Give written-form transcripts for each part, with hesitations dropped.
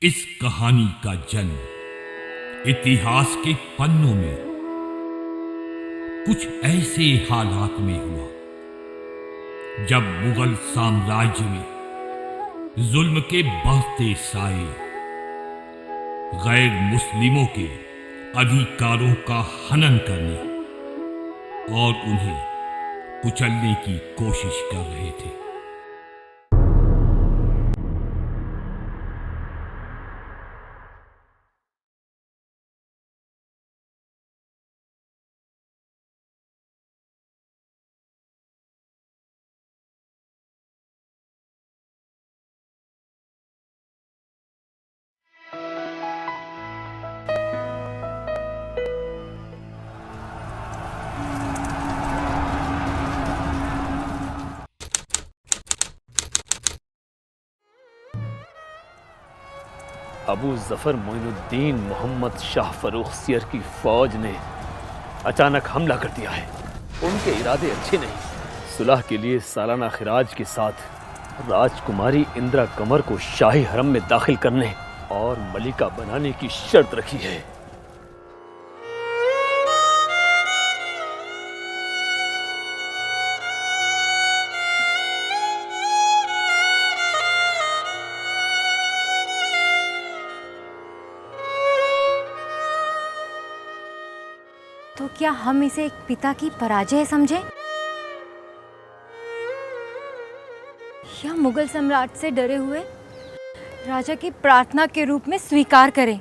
इस कहानी का जन्म इतिहास के पन्नों में कुछ ऐसे हालात में हुआ जब मुगल साम्राज्य में जुल्म के बढ़ते साए गैर मुस्लिमों के अधिकारों का हनन करने और उन्हें कुचलने की कोशिश कर रहे थे। अबू जफर मोइनुद्दीन मोहम्मद शाह फर्रुखसियर की फौज ने अचानक हमला कर दिया है। उनके इरादे अच्छे नहीं। सुलह के लिए सालाना खिराज के साथ राजकुमारी इंदिरा कंवर को शाही हरम में दाखिल करने और मलिका बनाने की शर्त रखी है। तो क्या हम इसे एक पिता की पराजय समझें या मुगल सम्राट से डरे हुए राजा की प्रार्थना के रूप में स्वीकार करें?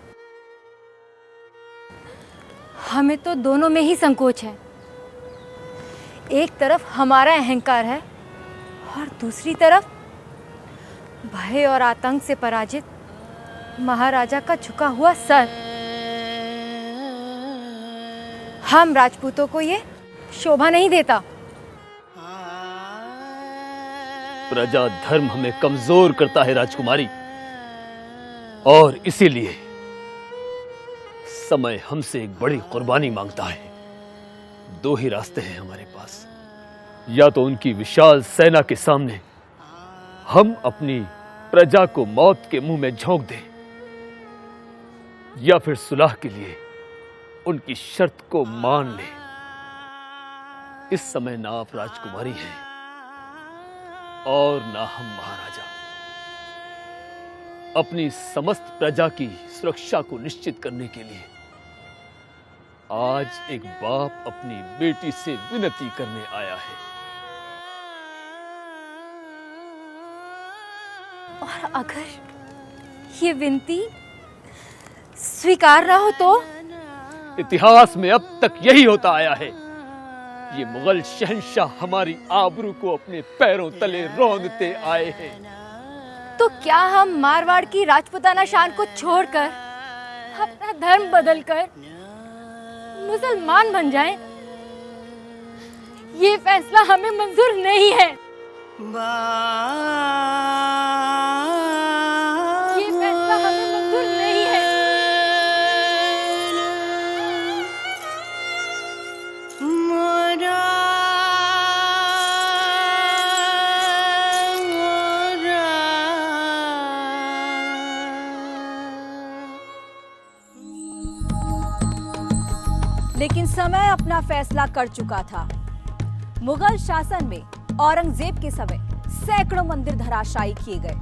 हमें तो दोनों में ही संकोच है। एक तरफ हमारा अहंकार है और दूसरी तरफ भय और आतंक से पराजित महाराजा का झुका हुआ सर। हम राजपूतों को ये शोभा नहीं देता। प्रजा धर्म हमें कमजोर करता है राजकुमारी, और इसीलिए समय हमसे एक बड़ी कुर्बानी मांगता है। दो ही रास्ते हैं हमारे पास। या तो उनकी विशाल सेना के सामने हम अपनी प्रजा को मौत के मुंह में झोंक दें, या फिर सुलह के लिए उनकी शर्त को मान ले। इस समय ना आप राजकुमारी हैं और ना हम महाराजा। अपनी समस्त प्रजा की सुरक्षा को निश्चित करने के लिए आज एक बाप अपनी बेटी से विनती करने आया है। और अगर ये विनती स्वीकार ना हो तो? इतिहास में अब तक यही होता आया है। ये मुगल शहंशाह हमारी आबरू को अपने पैरों तले रौंदते आए हैं। तो क्या हम मारवाड़ की राजपूताना शान को छोड़कर अपना धर्म बदलकर मुसलमान बन जाएं? ये फैसला हमें मंजूर नहीं है। ये फैसला हमें मंजूर नहीं है। लेकिन समय अपना फैसला कर चुका था। मुगल शासन में औरंगजेब के समय सैकड़ों मंदिर धराशायी किए गए।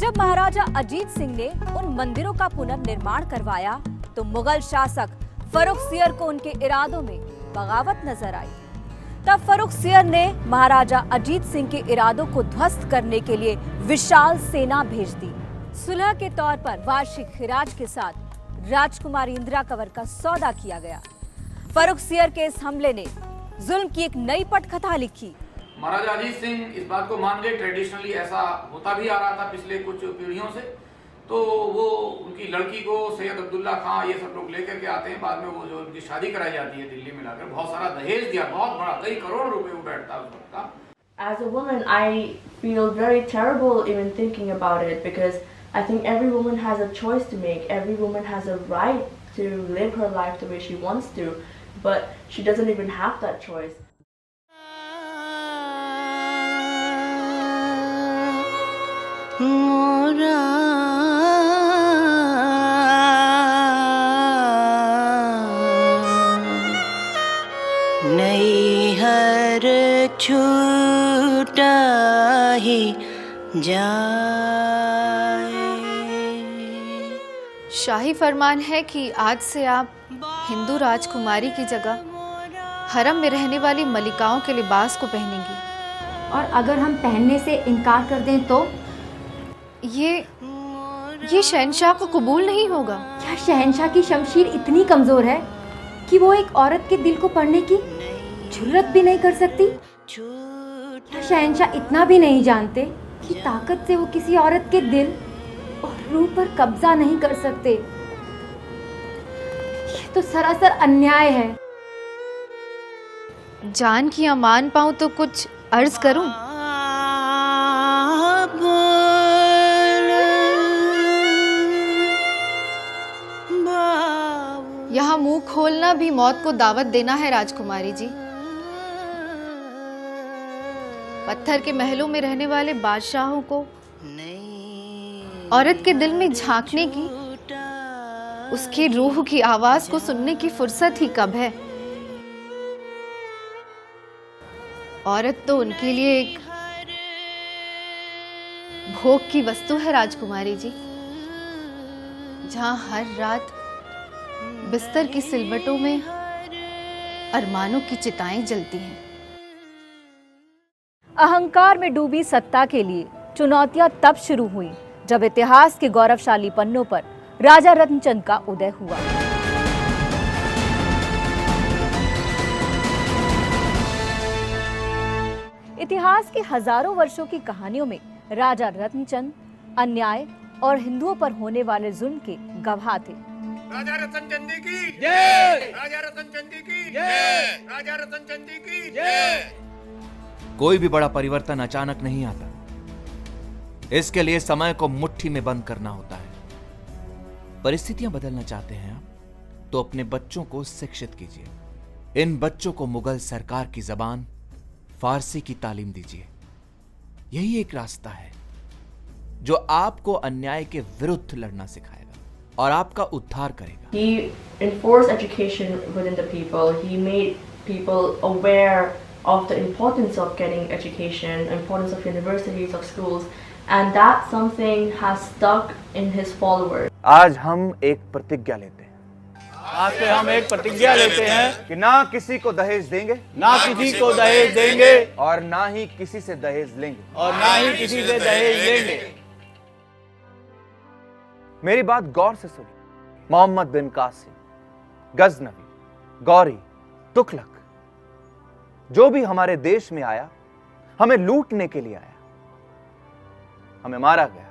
जब महाराजा अजीत सिंह ने उन मंदिरों का पुनर्निर्माण करवाया तो मुगल शासक फर्रुखसियर को उनके इरादों में बगावत नजर आई। तब फर्रुखसियर ने महाराजा अजीत सिंह के इरादों को ध्वस्त करने के लिए विशाल सेना भेज दी। सुलह के तौर पर वार्षिक खिराज के साथ राजकुमारी इंदिरा कंवर का सौदा किया गया। फर्रुखसियर के इस हमले ने जुल्म की एक नई पटकथा लिखी। महाराजा अजीत सिंह इस बात को मान गए। ट्रेडिशनली ऐसा होता भी आ रहा था पिछले कुछ पीढ़ियों से। तो वो उनकी लड़की को सैयद अब्दुल्ला खां ये सब लोग लेकर के आते हैं। बाद में वो जो उनकी शादी कराई जाती है दिल्ली में लाकर, बहुत सारा दहेज दिया, बहुत बड़ा, कई करोड़ रुपए वो बैठता उस वक्त का। As a woman, I feel very terrible even thinking about it, because I think every woman has a choice to make. Every woman has a right to live her life the way she wants to, but she doesn't even have that choice. मोरा घर छूटा ही जाए। शाही फरमान है कि आज से आप हिंदू राजकुमारी की जगह हरम में रहने वाली मलिकाओं के लिबास को पहनेंगी। और अगर हम पहनने से इनकार कर दें तो? ये शहंशाह को कबूल नहीं होगा। क्या शहंशाह की शमशीर इतनी कमजोर है कि वो एक औरत के दिल को पढ़ने की जुर्रत भी नहीं कर सकती? क्या शहंशाह इतना भी नहीं जानते कि ताकत से वो किसी औरत के दिल और रूह पर कब्जा नहीं कर सकते? ये तो सरासर अन्याय है। जान की अमान पाऊं तो कुछ अर्ज करूं? यहाँ मुंह खोलना भी मौत को दावत देना है राजकुमारी जी। पत्थर के महलों में रहने वाले बादशाहों को औरत के दिल में झांकने की, उसकी रूह की आवाज को सुनने की फुर्सत ही कब है। औरत तो उनके लिए एक भोग की वस्तु है राजकुमारी जी, जहां हर रात बिस्तर की सिलवटों में अरमानों की चिताएं जलती हैं। अहंकार में डूबी सत्ता के लिए चुनौतियां तब शुरू हुई जब इतिहास के गौरवशाली पन्नों पर राजा रत्नचंद का उदय हुआ। इतिहास की हजारों वर्षों की कहानियों में राजा रत्नचंद अन्याय और हिंदुओं पर होने वाले जुल्म के गवाह थे। राजा रतनचंद की जय, राजा रतनचंद की जय, राजा रतनचंद की जय। कोई भी बड़ा परिवर्तन अचानक नहीं आता, इसके लिए समय को मुट्ठी में बंद करना होता है। परिस्थितियां बदलना चाहते हैं आप, तो अपने बच्चों को शिक्षित कीजिए। इन बच्चों को मुगल सरकार की जबान फारसी की तालीम दीजिए। यही एक रास्ता है जो आपको अन्याय के विरुद्ध लड़ना सिखाएगा और आपका उद्धार करेगा। He enforced education within the people. He made people aware of the importance of getting education, importance of universities, of schools, and that something has stuck in his followers. आज हम एक प्रतिज्ञा लेते हैं। आज से हम एक प्रतिज्ञा लेते हैं कि ना किसी को दहेज देंगे, ना किसी को दहेज देंगे, और ना ही किसी से दहेज लेंगे, और ना ही किसी से दहेज लेंगे। मेरी बात गौर से सुनिए। मोहम्मद बिन कासिम, गजनवी, गौरी, तुगलक, जो भी हमारे देश में आया, हमें लूटने के लिए आया। हमें मारा गया,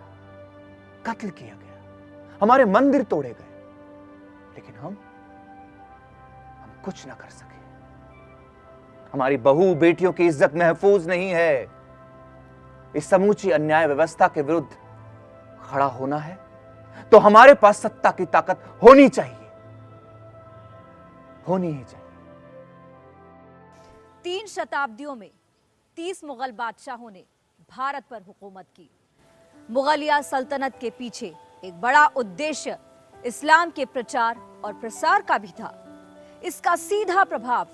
कत्ल किया गया, हमारे मंदिर तोड़े गए, लेकिन हम कुछ ना कर सके। हमारी बहू बेटियों की इज्जत महफूज नहीं है। इस समूची अन्याय व्यवस्था के विरुद्ध खड़ा होना है तो हमारे पास सत्ता की ताकत होनी चाहिए, होनी ही चाहिए। 3 शताब्दियों में 30 मुगल बादशाहों ने भारत पर हुकूमत की। मुगलिया सल्तनत के पीछे एक बड़ा उद्देश्य इस्लाम के प्रचार और प्रसार का भी था। इसका सीधा प्रभाव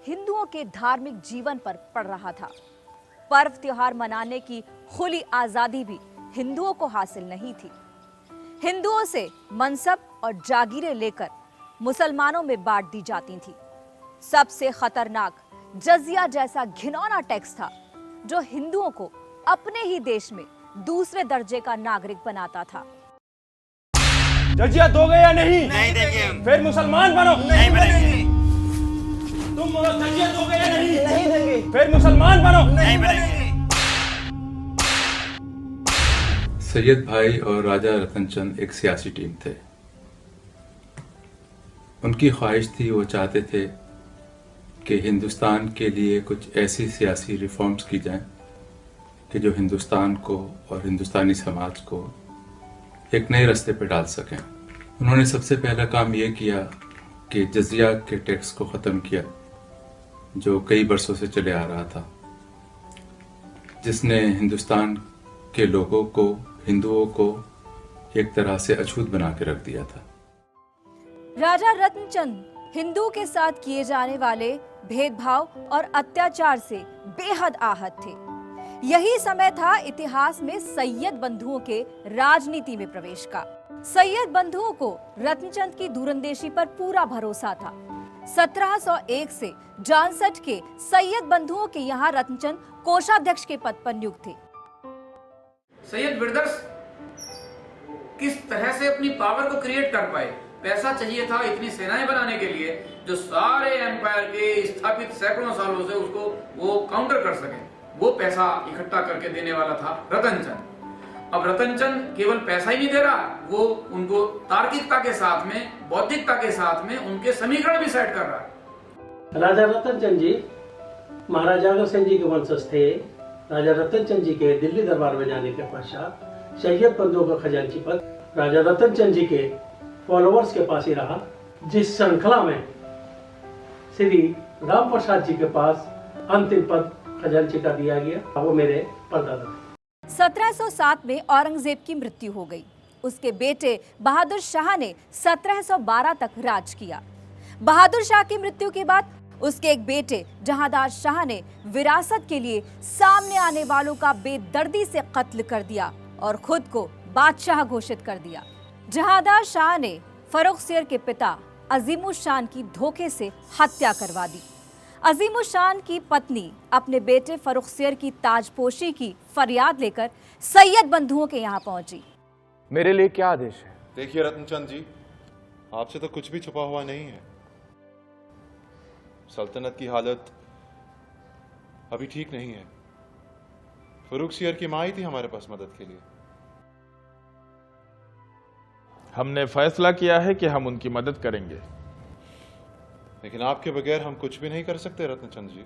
हिंदुओं के धार्मिक जीवन पर पड़ रहा था। पर्व त्योहार मनाने की खुली आजादी भी हिंदुओं को हासिल नहीं थी। हिंदुओं से मनसब और जागीरें लेकर मुसलमानों में बांट दी जाती थी। सबसे खतरनाक जजिया जैसा घिनौना टैक्स था जो हिंदुओं को अपने ही देश में दूसरे दर्जे का नागरिक बनाता था। जजिया दोगे या नहीं? नहीं देंगे। फिर मुसलमान बनो। नहीं बनेंगे। तुम जजिया दोगे या नहीं? नहीं देंगे। फिर मुसलमान बनो। नहीं बनेंगे। सैयद भाई और राजा रतनचंद एक सियासी टीम थे। उनकी ख्वाहिश थी, वो चाहते थे कि हिंदुस्तान के लिए कुछ ऐसी सियासी रिफॉर्म्स की जाएं कि जो हिंदुस्तान को और हिंदुस्तानी समाज को एक नए रास्ते पर डाल सकें। उन्होंने सबसे पहला काम ये किया कि जजिया के टैक्स को ख़त्म किया, जो कई बरसों से चले आ रहा था, जिसने हिंदुस्तान के लोगों को, हिंदुओं को एक तरह से अछूत बना के रख दिया था। राजा रत्नचंद हिंदू के साथ किए जाने वाले भेदभाव और अत्याचार से बेहद आहत थे। यही समय था इतिहास में सैयद बंधुओं के राजनीति में प्रवेश का। सैयद बंधुओं को रत्नचंद की दूरंदेशी पर पूरा भरोसा था। 1701 से 64 के सैयद बंधुओं के यहाँ रत्नचंद कोषाध्यक्ष के पद पर नियुक्त थे। सैयद ब्रदर्स किस तरह से अपनी पावर को क्रिएट कर पाए? पैसा चाहिए था इतनी सेनाएं बनाने के लिए जो सारे एम्पायर के स्थापित सैकड़ों सालों से उसको वो काउंटर कर सके। वो पैसा इकट्ठा करके देने वाला था रतनचंद। अब रतनचंद केवल पैसा ही नहीं दे रहा, वो उनको तार्किकता के साथ में, बौद्धिकता के साथ में उनके समीकरण भी सेट कर रहा है। राजा रतनचंद जी महाराजा अग्रसेन जी के वंशज थे। राजा रतनचंद जी के दिल्ली दरबार में जाने के पश्चात सैयद बंधुओं का खजांची पद राजा रतनचंद जी के फॉलोअर्स के पास ही रहा। जिस श्रृंखला में श्री राम प्रसाद जी के पास अंतिम पद खजांची का दिया गया, वो मेरे परदादा थे। 1707 में औरंगजेब की मृत्यु हो गई। उसके बेटे बहादुर शाह ने 1712 तक राज किया। बहादुर शाह की मृत्यु के बाद उसके एक बेटे जहांदार शाह ने विरासत के लिए सामने आने वालों का बेदर्दी से कत्ल कर दिया और खुद को बादशाह घोषित कर दिया। जहांदार शाह ने फर्रुखसियर के पिता अजीमुशान की धोखे से हत्या करवा दी। अजीमुशान की पत्नी अपने बेटे फर्रुखसियर की ताजपोशी की फरियाद लेकर सैयद बंधुओं के यहाँ पहुंची। मेरे लिए क्या आदेश है? देखिए रत्नचंद जी, आपसे तो कुछ भी छुपा हुआ नहीं है। सल्तनत की हालत अभी ठीक नहीं है। फर्रुखसियर की माँ ही थी हमारे पास मदद के लिए। हमने फैसला किया है कि हम उनकी मदद करेंगे, लेकिन आपके बगैर हम कुछ भी नहीं कर सकते रत्नचंद जी।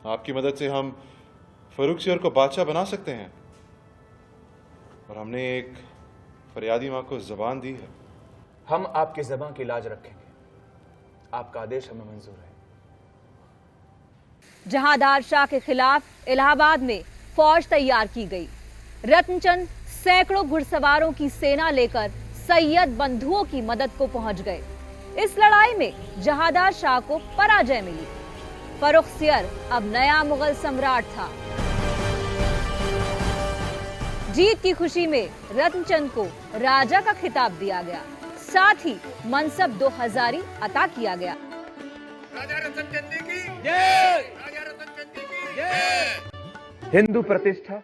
आपकी मदद से हम फर्रुखसियर को बादशाह बना सकते हैं और हमने एक फरियादी मां को जबान दी है। हम आपकी जबान की लाज रखेंगे। आपका आदेश हमें मंजूर है। जहांदार शाह के खिलाफ इलाहाबाद में फौज तैयार की गई। रत्नचंद सैकड़ों घुड़सवारों की सेना लेकर सैयद बंधुओं की मदद को पहुंच गए। इस लड़ाई में जहांदार शाह को पराजय मिली। फर्रुखसियर अब नया मुगल सम्राट था। जीत की खुशी में रत्नचंद को राजा का खिताब दिया गया, साथ ही मनसब 2000 अता किया गया। राजा रतनचंद की जय! राजा रतनचंद की जय! हिंदू प्रतिष्ठा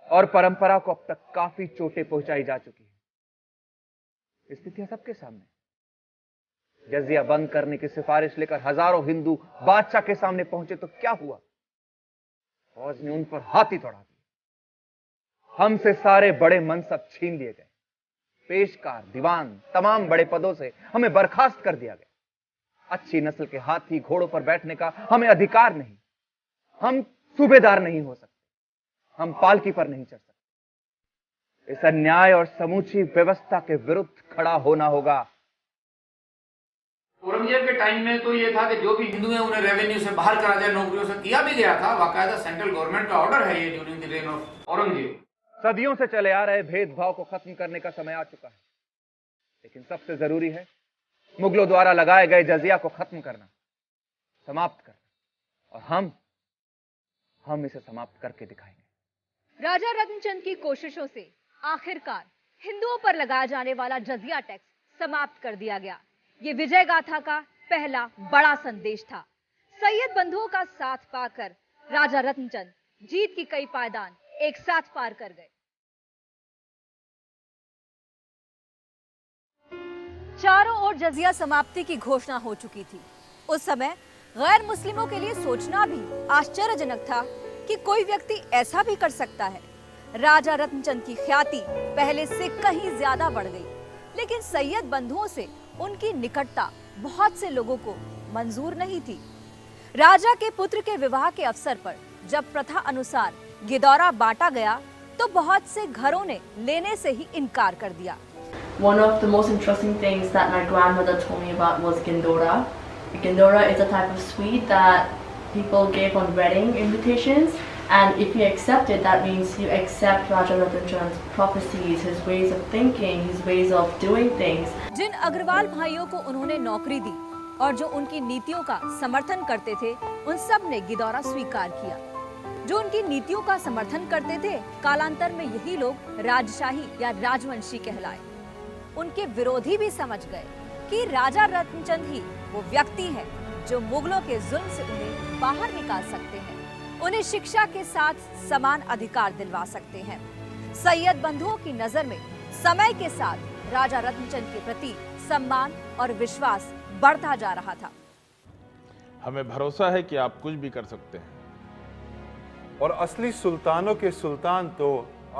और परंपरा को अब तक काफी चोटें पहुंचाई जा चुकी है। स्थितियां सबके सामने। जजिया बंद करने की सिफारिश लेकर हजारों हिंदू बादशाह के सामने पहुंचे तो क्या हुआ? फौज ने उन पर हाथी तोड़ा दिया। हमसे सारे बड़े मनसब छीन लिए गए। पेशकार, दीवान, तमाम बड़े पदों से हमें बर्खास्त कर दिया गया। अच्छी नस्ल के हाथी घोड़ों पर बैठने का हमें अधिकार नहीं। हम सूबेदार नहीं हो सकते। हम पालकी पर नहीं चढ़ सकते। इस अन्याय और समूची व्यवस्था के विरुद्ध खड़ा होना होगा। औरंगजेब के टाइम में तो ये था कि जो भी हिंदू हैं उन्हें रेवेन्यू से बाहर करा जाए, नौकरियों से किया भी गया था। बाकायदा सेंट्रल गवर्नमेंट का ऑर्डर है ये during the rain of Aurangzeb. सदियों से चले आ रहे भेदभाव को खत्म करने का समय आ चुका है, लेकिन सबसे जरूरी है मुगलों द्वारा लगाए गए जजिया को खत्म करना, समाप्त करना, और हम इसे समाप्त करके दिखाएंगे। राजा रत्नचंद की कोशिशों से आखिरकार हिंदुओं पर लगाया जाने वाला जजिया टैक्स समाप्त कर दिया गया। ये विजय गाथा का पहला बड़ा संदेश था। सैयद बंधुओं का साथ पाकर राजा रत्नचंद जीत की कई पायदान एक साथ पार कर गए। चारों ओर जजिया समाप्ति की घोषणा हो चुकी थी। उस समय गैर मुस्लिमों के लिए सोचना भी आश्चर्यजनक था कि कोई व्यक्ति ऐसा भी कर सकता है। राजा रत्नचंद की ख्याति पहले से कहीं ज्यादा बढ़ गई, लेकिन सैयद बंधुओं से उनकी निकटता बहुत से लोगों को मंजूर नहीं थी। राजा के पुत्र के विवाह के अवसर पर जब प्रथा अनुसार गिदौरा बांटा गया तो बहुत से घरों ने लेने से ही इनकार कर दिया। One of the most interesting things that my grandmother told me about was Gindora. Gindora is a type of sweet that people gave on wedding invitations, and if you accept it, that means you accept Raja Ratanchand's prophecies, his ways of thinking, his ways of doing things. जिन अग्रवाल भाइयों को उन्होंने नौकरी दी और जो उनकी नीतियों का समर्थन करते थे उन सब ने गिदौरा स्वीकार किया। जो उनकी नीतियों का समर्थन करते थे कालांतर में यही लोग राजशाही या राजवंशी कहलाए। उनके विरोधी भी समझ गए कि राजा रत्नचंद ही वो व्यक्ति है जो मुगलों के जुल्म से उन्हें बाहर निकाल सकते हैं, उन्हें शिक्षा के साथ समान अधिकार दिलवा सकते हैं। सैयद बंधुओं की नजर में समय के साथ राजा रत्नचंद के प्रति सम्मान और विश्वास बढ़ता जा रहा था। हमें भरोसा है कि आप कुछ भी कर सकते हैं। और असली सुल्तानों के सुल्तान तो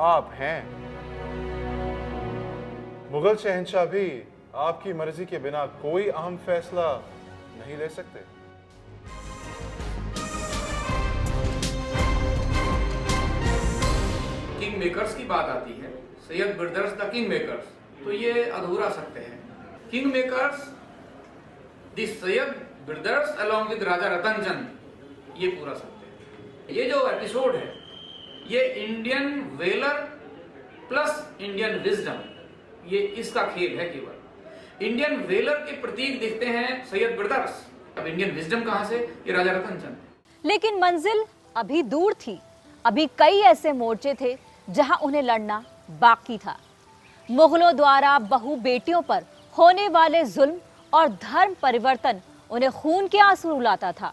आप हैं। मुगल शहंशाह भी आपकी मर्जी के बिना कोई अहम फैसला नहीं ले सकते। किंग मेकर्स की बात आती है, Syed brothers the king makers, तो ये अधूरा सकते हैं। King makers the Syed brothers along with Raja Ratanchand, ये पूरा सकते हैं। ये जो एपिसोड है ये Indian valour plus Indian wisdom, ये इसका खेल है। केवल इंडियन वेलर के प्रतीक दिखते हैं सैयद ब्रदर्स, अब इंडियन विजडम कहां से, ये राजा रतनचंद। लेकिन मंजिल अभी दूर थी। अभी कई ऐसे मोर्चे थे जहां उन्हें लड़ना बाकी था। मुगलों द्वारा बहु बेटियों पर होने वाले जुल्म और धर्म परिवर्तन उन्हें खून के आंसू रुलाता था।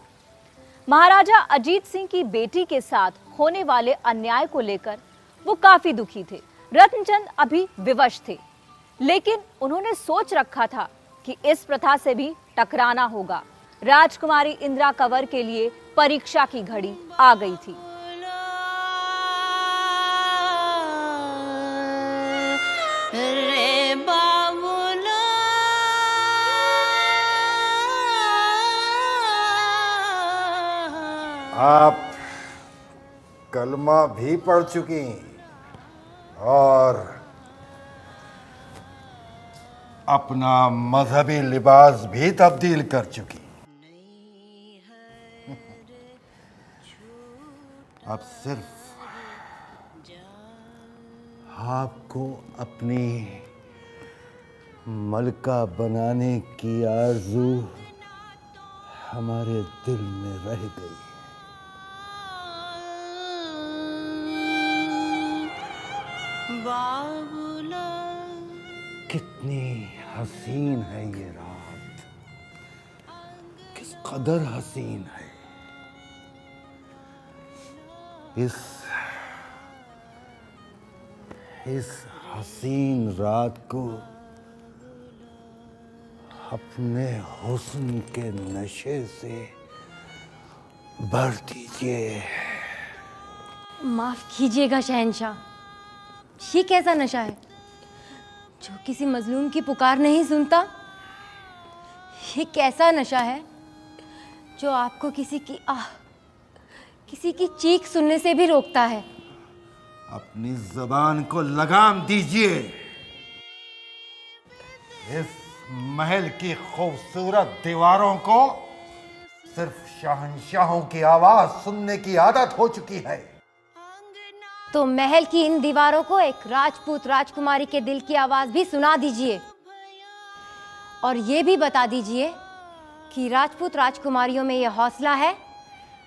महाराजा अजीत सिंह की बेटी के साथ होने वाले अन्याय को लेकर वो काफी दुखी थे। रत्नचंद अभी विवश थे, लेकिन उन्होंने सोच रखा था कि इस प्रथा से भी टकराना होगा। राजकुमारी इंदिरा कंवर के लिए परीक्षा की घड़ी आ गई थी। आप कलमा भी पढ़ चुकी और अपना मजहबी लिबास भी तब्दील कर चुकी। अब सिर्फ आपको अपनी मलका बनाने की आरज़ू हमारे दिल में रह गई। कितनी हसीन है ये रात, किस कदर हसीन है। इस हसीन रात को अपने हुस्न के नशे से भर दीजिए। माफ कीजिएगा शहंशाह, ये कैसा नशा है जो किसी मजलूम की पुकार नहीं सुनता? ये कैसा नशा है जो आपको किसी की आह, किसी की चीख सुनने से भी रोकता है? अपनी जबान को लगाम दीजिए। इस महल की खूबसूरत दीवारों को सिर्फ शहंशाहों की आवाज सुनने की आदत हो चुकी है। तो महल की इन दीवारों को एक राजपूत राजकुमारी के दिल की आवाज भी सुना दीजिए, और ये भी बता दीजिए कि राजपूत राजकुमारियों में यह हौसला है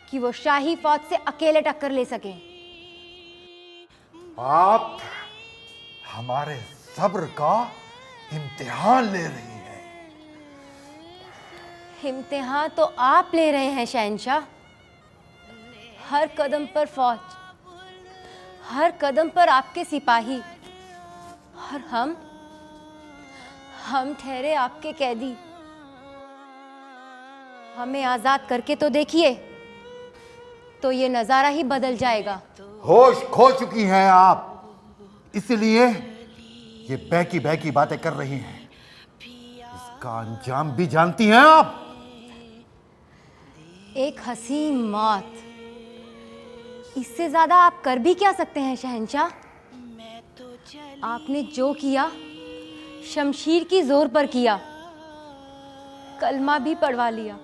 कि वो शाही फौज से अकेले टक्कर ले सकें। आप हमारे सब्र का इम्तिहान ले रही हैं। इम्तिहान तो आप ले रहे हैं शहंशाह। हर कदम पर फौज, हर कदम पर आपके सिपाही, और हम ठहरे आपके कैदी। हमें आजाद करके तो देखिए, तो ये नजारा ही बदल जाएगा। होश खो चुकी हैं आप, इसलिए ये बहकी बहकी बातें कर रही हैं। इसका अंजाम भी जानती हैं आप। एक हसीन मौत, इससे ज्यादा आप कर भी क्या सकते हैं शहंशाह? आपने जो किया शमशीर की जोर पर किया, कलमा भी पढ़वा लिया।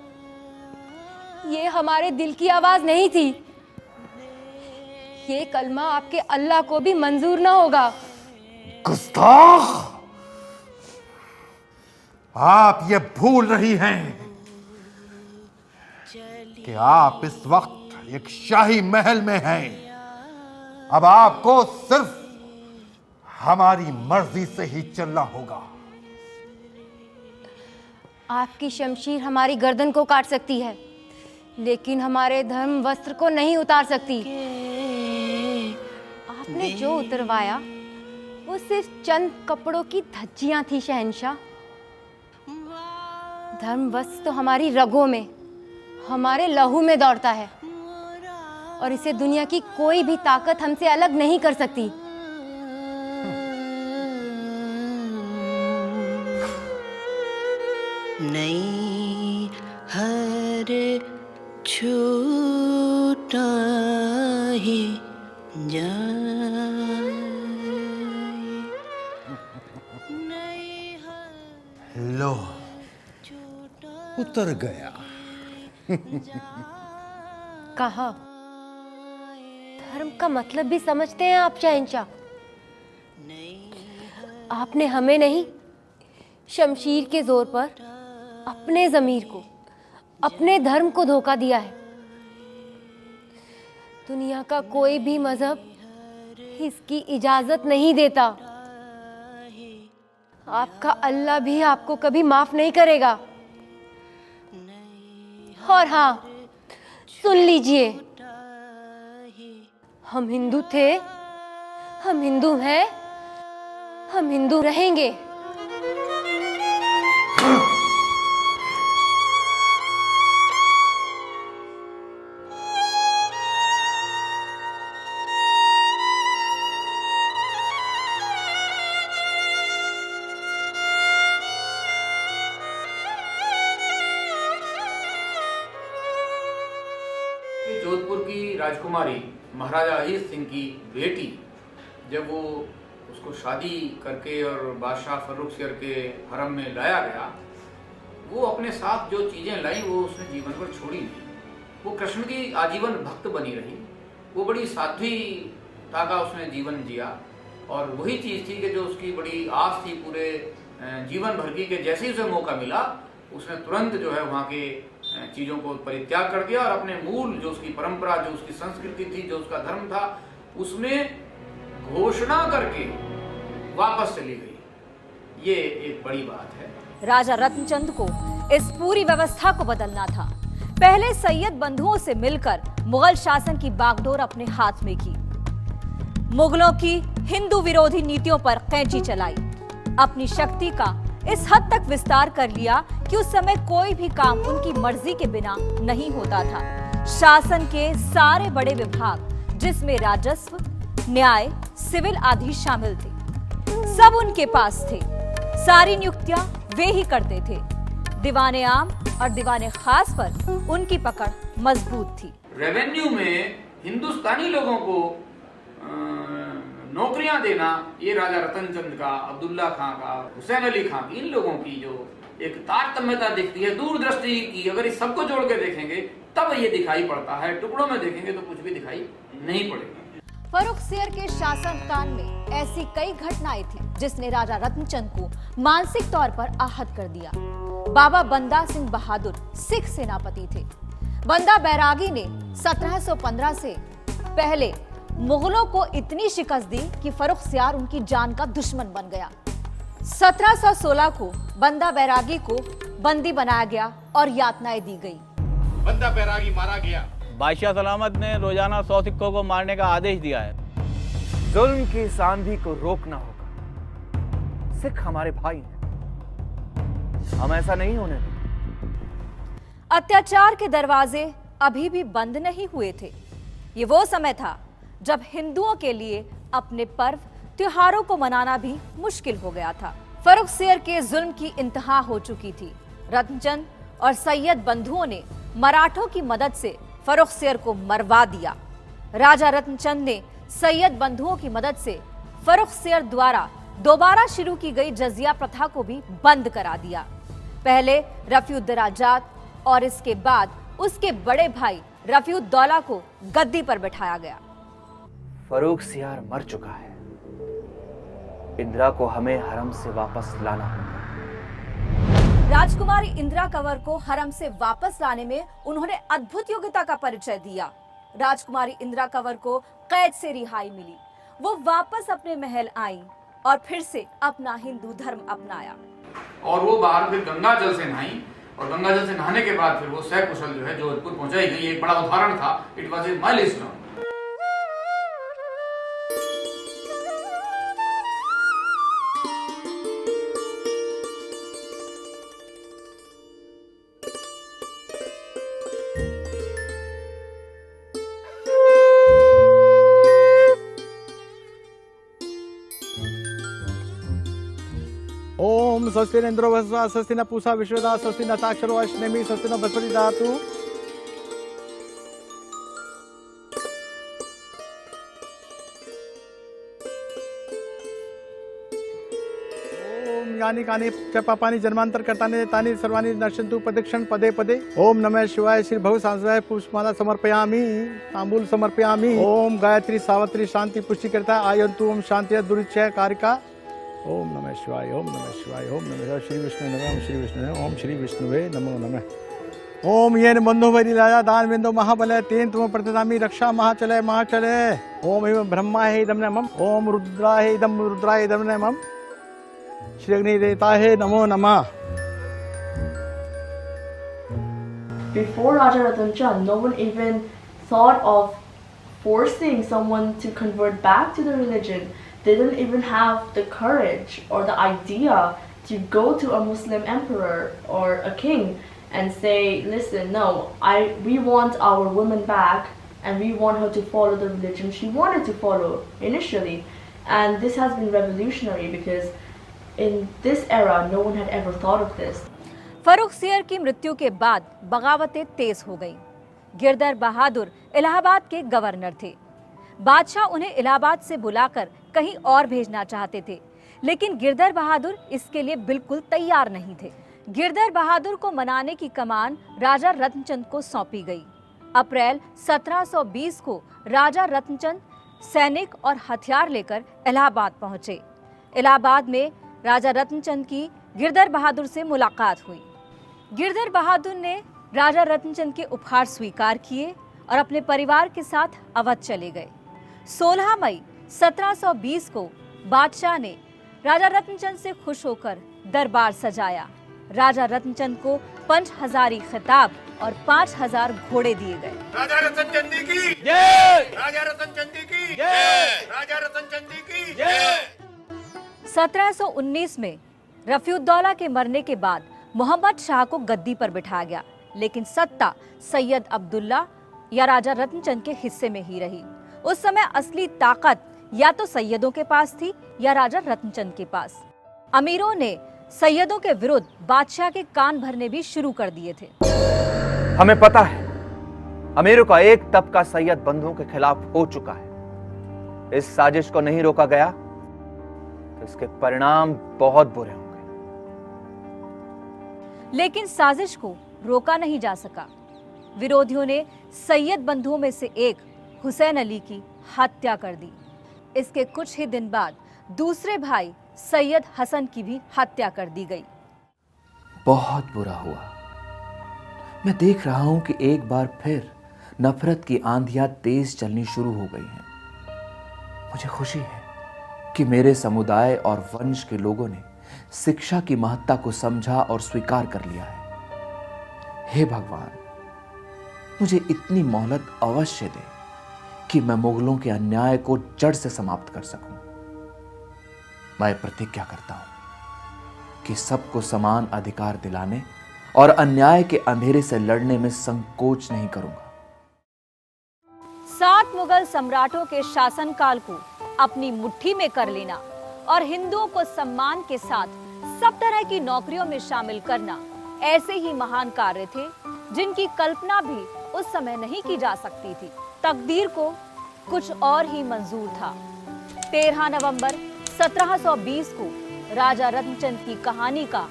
ये हमारे दिल की आवाज नहीं थी। ये कलमा आपके अल्लाह को भी मंजूर ना होगा। गुस्ताख! आप ये भूल रही हैं कि आप इस वक्त एक शाही महल में हैं। अब आपको सिर्फ हमारी मर्जी से ही चलना होगा। आपकी शमशीर हमारी गर्दन को काट सकती है, लेकिन हमारे धर्म वस्त्र को नहीं उतार सकती। आपने जो उतरवाया वो सिर्फ चंद कपड़ों की धज्जियां थी शहंशाह। धर्म वस्त्र तो हमारी रगों में, हमारे लहू में दौड़ता है, और इसे दुनिया की कोई भी ताकत हमसे अलग नहीं कर सकती। नहीं हर छूटा ही जाए। लो उतर गया। कहा धर्म का मतलब भी समझते हैं आप शहंशाह? आपने हमें नहीं, शमशीर के जोर पर अपने ज़मीर को, अपने धर्म को धोखा दिया है। दुनिया का कोई भी मजहब इसकी इजाजत नहीं देता। आपका अल्लाह भी आपको कभी माफ नहीं करेगा। और हाँ, सुन लीजिए, हम हिंदू थे, हम हिंदू हैं, हम हिंदू रहेंगे। जोधपुर की राजकुमारी महाराजा अजीत सिंह की बेटी, जब वो उसको शादी करके और बादशाह फर्रुख सियर के हरम में लाया गया, वो अपने साथ जो चीज़ें लाई वो उसने जीवन पर छोड़ी नहीं। वो कृष्ण की आजीवन भक्त बनी रही। वो बड़ी साध्वीता का उसने जीवन जिया, और वही चीज़ थी कि जो उसकी बड़ी आस थी पूरे जीवन भर की, कि जैसे ही उसे मौका मिला उसने तुरंत जो है वहाँ के चीज़ों को परित्याग कर दिया और अपने मूल जो उसकी परंपरा, जो उसकी संस्कृति थी, जो उसका धर्म था, उसमें घोषणा करके वापस चली गई। ये एक बड़ी बात है। राजा रत्नचंद को इस पूरी व्यवस्था को बदलना था। पहले सैयद बंधुओं से मिलकर मुगल शासन की बागडोर अपने हाथ में की, मुगलों की हिंदू विरोधी नीतियों पर कैंची चलाई, अपनी शक्ति का इस हद तक विस्तार कर लिया कि उस समय कोई भी काम उनकी मर्जी के बिना नहीं होता था। शासन के सारे बड़े विभाग, जिसमें राजस्व, न्याय, सिविल आदि शामिल थे, सब उनके पास थे। सारी नियुक्तियां वे ही करते थे। दीवाने आम और दीवाने खास पर उनकी पकड़ मजबूत थी। रेवेन्यू में हिंदुस्तानी लोगों को नौकरियां देना, ये राजा रतनचंद का, अब्दुल्ला खां का, हुसैन अली खां की, इन लोगों की जो एक तारतम्यता दिखती है, दूरदृष्टि की, अगर इस सबको जोड़ के देखेंगे तब ये दिखाई पड़ता है। टुकड़ों में देखेंगे तो कुछ भी दिखाई नहीं पड़ेगा। फर्रुख सियर के शासनकाल में ऐसी कई घटनाएं थी जिसने राजा रत्नचंद को मानसिक तौर पर आहत कर दिया। बाबा बंदा सिंह बहादुर सिख सेनापति थे। बंदा बैरागी ने 1715 से पहले मुगलों को इतनी शिकस्त दी कि फर्रुख सियार उनकी जान का दुश्मन बन गया। 1716 को बंदा बैरागी को बंदी बनाया गया और यातनाएं दी गई। बंदा बैरागी मारा गया। बादशाह सलामत ने रोजाना 100 सिक्कों को मारने का आदेश दिया है। जुल्म की इस आंधी को रोकना होगा। सिख हमारे भाई हैं, हम ऐसा नहीं होने देंगे। अत्याचार के दरवाजे अभी भी बंद नहीं हुए थे। ये वो समय था जब हिंदुओं के लिए अपने पर्व त्योहारों को मनाना भी मुश्किल हो गया था। फर्रुख सियर के जुल्म की इंतहा हो चुकी थी। रत्नचंद और सैयद बंधुओं ने मराठों की मदद से फर्रुख सियर को मरवा दिया। राजा रत्नचंद ने सैयद बंधुओं की मदद से फर्रुख सियर द्वारा दोबारा शुरू की गई जजिया प्रथा को भी बंद करा दिया। पहले रफीउद्दराजात और इसके बाद उसके बड़े भाई रफीउद्दौला को गद्दी पर बिठाया गया। फर्रुख सियार मर चुका है। इंदिरा को हमें हरम से वापस लाना होगा। राजकुमारी इंदिरा कंवर को हरम से वापस लाने में उन्होंने अद्भुत योग्यता का परिचय दिया। राजकुमारी इंदिरा कंवर को कैद से रिहाई मिली। वो वापस अपने महल आई और फिर से अपना हिंदू धर्म अपनाया। और वो बाहर फिर गंगा जल से नहाई, और गंगा जल से नहाने के बाद फिर वो सकुशल जो है जोधपुर पहुंचाई गई। एक बड़ा उदाहरण था। It was a milestone. ओम स्वस्ति न इंद्रो वस्वा स्वस्ति न पूषा विश्वदा स्वस्ति न साक्षरो अश्नेमी स्वस्ति न बृहस्पति धातु। ओम यानी कानि च पापानि जन्मांतर कर्तानि तानि सर्वाणि नश्यन्तु प्रदक्षिण पदे पदे। ओम नमः शिवाय श्री भव सांसवाय पुष्पमाला समर्पयामि तांबूल समर्पयामि। ओम गायत्री सावित्री शांति पुष्टि करता आयन्तु ओम शांति दुरिचय कारिका। ओम नमः शिवाय ओम नमः शिवाय ओम नमः शिवाय। श्री विष्णु नमः ओम श्री विष्णु नमः ओम श्री विष्णुवे नमो नमः। ओम येन बंधु वरी राजा दान बिंदु महाबलय तेन तुम प्रतिदामी रक्षा महाचले महाचले। ओम एवं ब्रह्मा है इदम नमः ओम रुद्रा है इदम रुद्रा है इदम नमः श्री अग्नि देवता है नमो नमः। Before Raja Ratan Chand, no one even thought of forcing someone to convert back to the religion. They didn't even have the courage or the idea to go to a Muslim emperor or a king and say, listen, no, we want our woman back and we want her to follow the religion she wanted to follow initially. And this has been revolutionary because in this era, no one had ever thought of this. Farrukhsiyar की मृत्यु के बाद बगावतें तेज हो गईं। गिरधर बहादुर इलाहाबाद के governor थे। बादशाह उन्हें इलाहाबाद से बुलाकर कहीं और भेजना चाहते थे, लेकिन गिरधर बहादुर इसके लिए बिल्कुल तैयार नहीं थे। गिरधर बहादुर को मनाने की कमान राजा रत्नचंद को सौंपी गई। अप्रैल 1720 को राजा रत्नचंद सैनिक और हथियार लेकर इलाहाबाद पहुंचे। इलाहाबाद में राजा रत्नचंद की गिरधर बहादुर से मुलाकात हुई। गिरधर बहादुर ने राजा रत्नचंद के उपहार स्वीकार किए और अपने परिवार के साथ अवध चले गए। 16 मई 1720 को बादशाह ने राजा रत्नचंद से खुश होकर दरबार सजाया। राजा रत्नचंद को 5000 खिताब और 5000 घोड़े दिए गए। राजा रतनचंदी की जय, राजा रतनचंदी की जय, राजा रतनचंदी की जय। 1719 में रफीउद्दौला के मरने के बाद मोहम्मद शाह को गद्दी पर बिठाया गया, लेकिन सत्ता सैयद अब्दुल्ला या राजा रत्नचंद के हिस्से में ही रही। उस समय असली ताकत या तो सैयदों के पास थी या राजा रत्नचंद के पास। अमीरों ने सैयदों के विरुद्ध बादशाह के कान भरने भी शुरू कर दिए थे। हमें पता है अमीरों का एक तबका सैयद बंधुओं के खिलाफ हो चुका है। इस साजिश को नहीं रोका गया तो इसके परिणाम बहुत बुरे होंगे। लेकिन साजिश को रोका नहीं जा सका। विरोधियों ने सैयद बंधुओं में से एक हुसैन अली की हत्या कर दी। इसके कुछ ही दिन बाद दूसरे भाई सैयद हसन की भी हत्या कर दी गई। बहुत बुरा हुआ। मैं देख रहा हूं कि एक बार फिर नफरत की आंधियां तेज चलनी शुरू हो गई हैं। मुझे खुशी है कि मेरे समुदाय और वंश के लोगों ने शिक्षा की महत्ता को समझा और स्वीकार कर लिया है। हे भगवान, मुझे इतनी मोहलत अवश्य दे कि मैं मुगलों के अन्याय को जड़ से समाप्त कर सकूं। मैं प्रतिज्ञा करता हूं कि सबको समान अधिकार दिलाने और अन्याय के अंधेरे से लड़ने में संकोच नहीं करूंगा। 7 मुगल सम्राटों के शासनकाल को अपनी मुट्ठी में कर लेना और हिंदुओं को सम्मान के साथ सब तरह की नौकरियों में शामिल करना ऐसे ही महान कार्य थे जिनकी कल्पना भी उस समय नहीं की जा सकती थी। तकदीर को कुछ और ही मंजूर था। 13 नवंबर 1720 को राजा रत्नचंद की कहानी का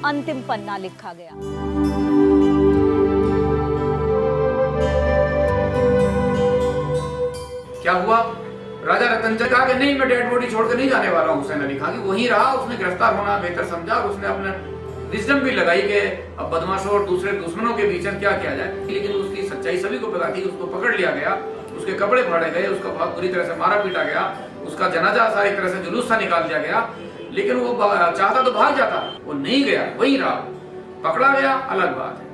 अंतिम पन्ना लिखा गया। क्या हुआ? राजा रतनचंद कहा कि नहीं, मैं डेड बॉडी छोड़कर नहीं जाने वाला हूँ। हुसैन अली खान की वहीं रहा। उसने गिरफ्तार होना बेहतर समझा और उसने अपने विजडम भी लगाई कि अब बदमाशों और दूसरे दुश्मनों के बीच में क्या किया जाए, लेकिन उसकी सच्चाई सभी को पता थी। उसको पकड़ लिया गया, उसके कपड़े फाड़े गए, उसका बहुत बुरी तरह से मारा पीटा गया, उसका जनाजा सा एक तरह से जुलूस सा निकाल दिया गया। लेकिन वो चाहता तो भाग जाता, वो नहीं गया, वहीं रहा। पकड़ा गया अलग बात है,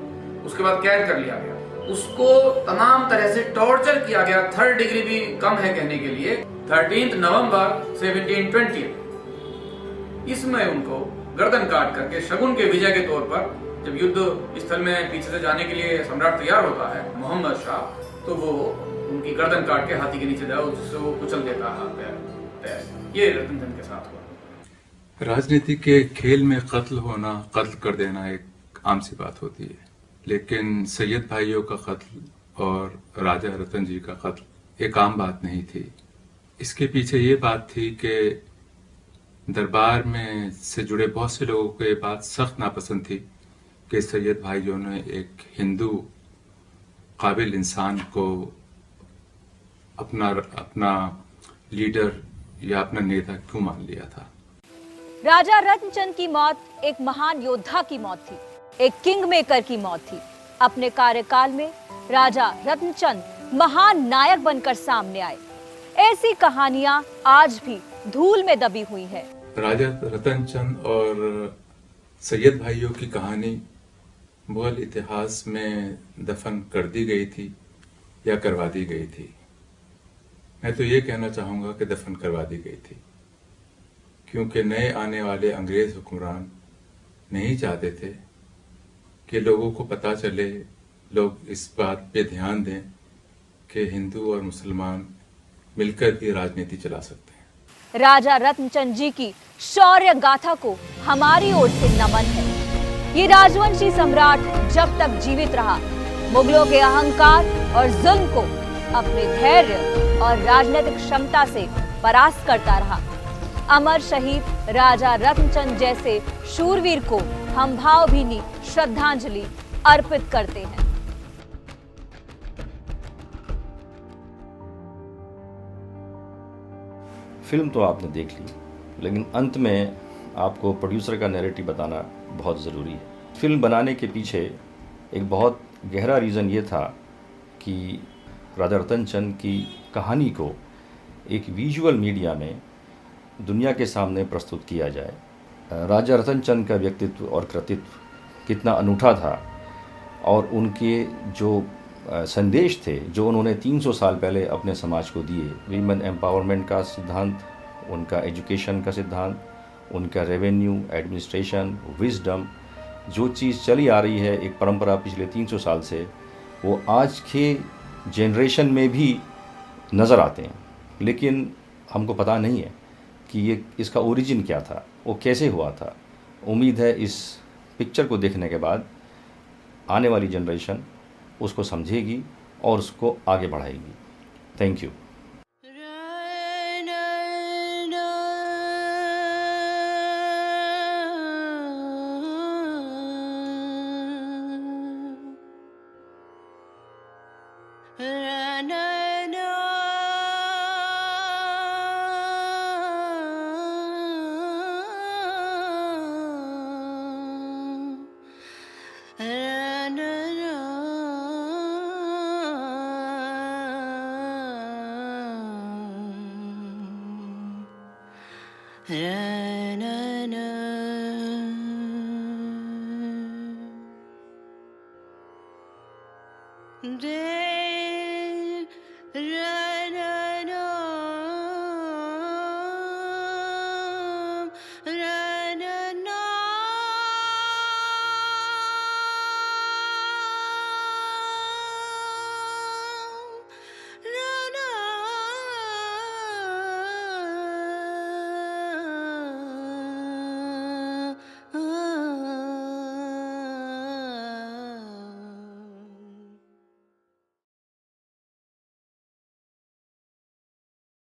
उसके बाद कैद कर लिया गया, उसको तमाम तरह से टॉर्चर किया गया। 3rd डिग्री भी कम है कहने के लिए। 13 नवंबर 1720 इसमें उनको गर्दन काट करके शगुन के विजय के तौर पर, जब युद्ध स्थल में पीछे से जाने के लिए सम्राट तैयार होता है मोहम्मद शाह, तो वो उनकी गर्दन काट के हाथी के नीचे जाओ, जिससे वो कुचल देता हाथ पैर। ये रतनचंद के साथ हुआ। राजनीति के खेल में कत्ल होना, कत्ल कर देना एक आम सी बात होती है, लेकिन सैयद भाइयों का कत्ल और राजा रतन जी का कत्ल एक आम बात नहीं थी। इसके पीछे ये बात थी कि दरबार में से जुड़े बहुत से लोगों को ये बात सख्त नापसंद थी कि सैयद भाइयों ने एक हिंदू काबिल इंसान को अपना लीडर या अपना नेता क्यों मान लिया था। राजा रत्नचंद की मौत एक महान योद्धा की मौत थी, एक किंग मेकर की मौत थी। अपने कार्यकाल में राजा रत्नचंद महान नायक बनकर सामने आए। ऐसी कहानियां आज भी धूल में दबी हुई है। राजा रतनचंद और सैयद भाइयों की कहानी मुगल इतिहास में दफन कर दी गई थी या करवा दी गई थी। मैं तो ये कहना चाहूंगा कि दफन करवा दी गई थी, क्योंकि नए आने वाले अंग्रेज हुक्मरान नहीं चाहते थे कि लोगों को पता चले, लोग इस बात पे ध्यान दें कि हिंदू और मुसलमान मिलकर भी राजनीति चला सकते हैं। राजा रत्नचंद जी की शौर्य गाथा को हमारी ओर से नमन है। ये राजवंशी सम्राट जब तक जीवित रहा, मुगलों के अहंकार और जुल्म को अपने धैर्य और राजनीतिक क्षमता से परास्त करता रहा। अमर शहीद राजा रत्नचंद जैसे शूरवीर को हम भावभीनी श्रद्धांजलि अर्पित करते हैं। फिल्म तो आपने देख ली, लेकिन अंत में आपको प्रोड्यूसर का नैरेटिव बताना बहुत ज़रूरी है। फिल्म बनाने के पीछे एक बहुत गहरा रीज़न ये था कि राजा रतनचंद की कहानी को एक विजुअल मीडिया में दुनिया के सामने प्रस्तुत किया जाए। राजा रतनचंद का व्यक्तित्व और कृतित्व कितना अनूठा था, और उनके जो संदेश थे जो उन्होंने 300 साल पहले अपने समाज को दिए, वीमेन एम्पावरमेंट का सिद्धांत, उनका एजुकेशन का सिद्धांत, उनका रेवेन्यू, एडमिनिस्ट्रेशन, विजडम, जो चीज़ चली आ रही है एक परंपरा पिछले 300 साल से, वो आज के जनरेशन में भी नज़र आते हैं। लेकिन हमको पता नहीं है कि ये इसका ओरिजिन क्या था, वो कैसे हुआ था। उम्मीद है इस पिक्चर को देखने के बाद आने वाली जनरेशन उसको समझेगी और उसको आगे बढ़ाएगी। Thank you. दे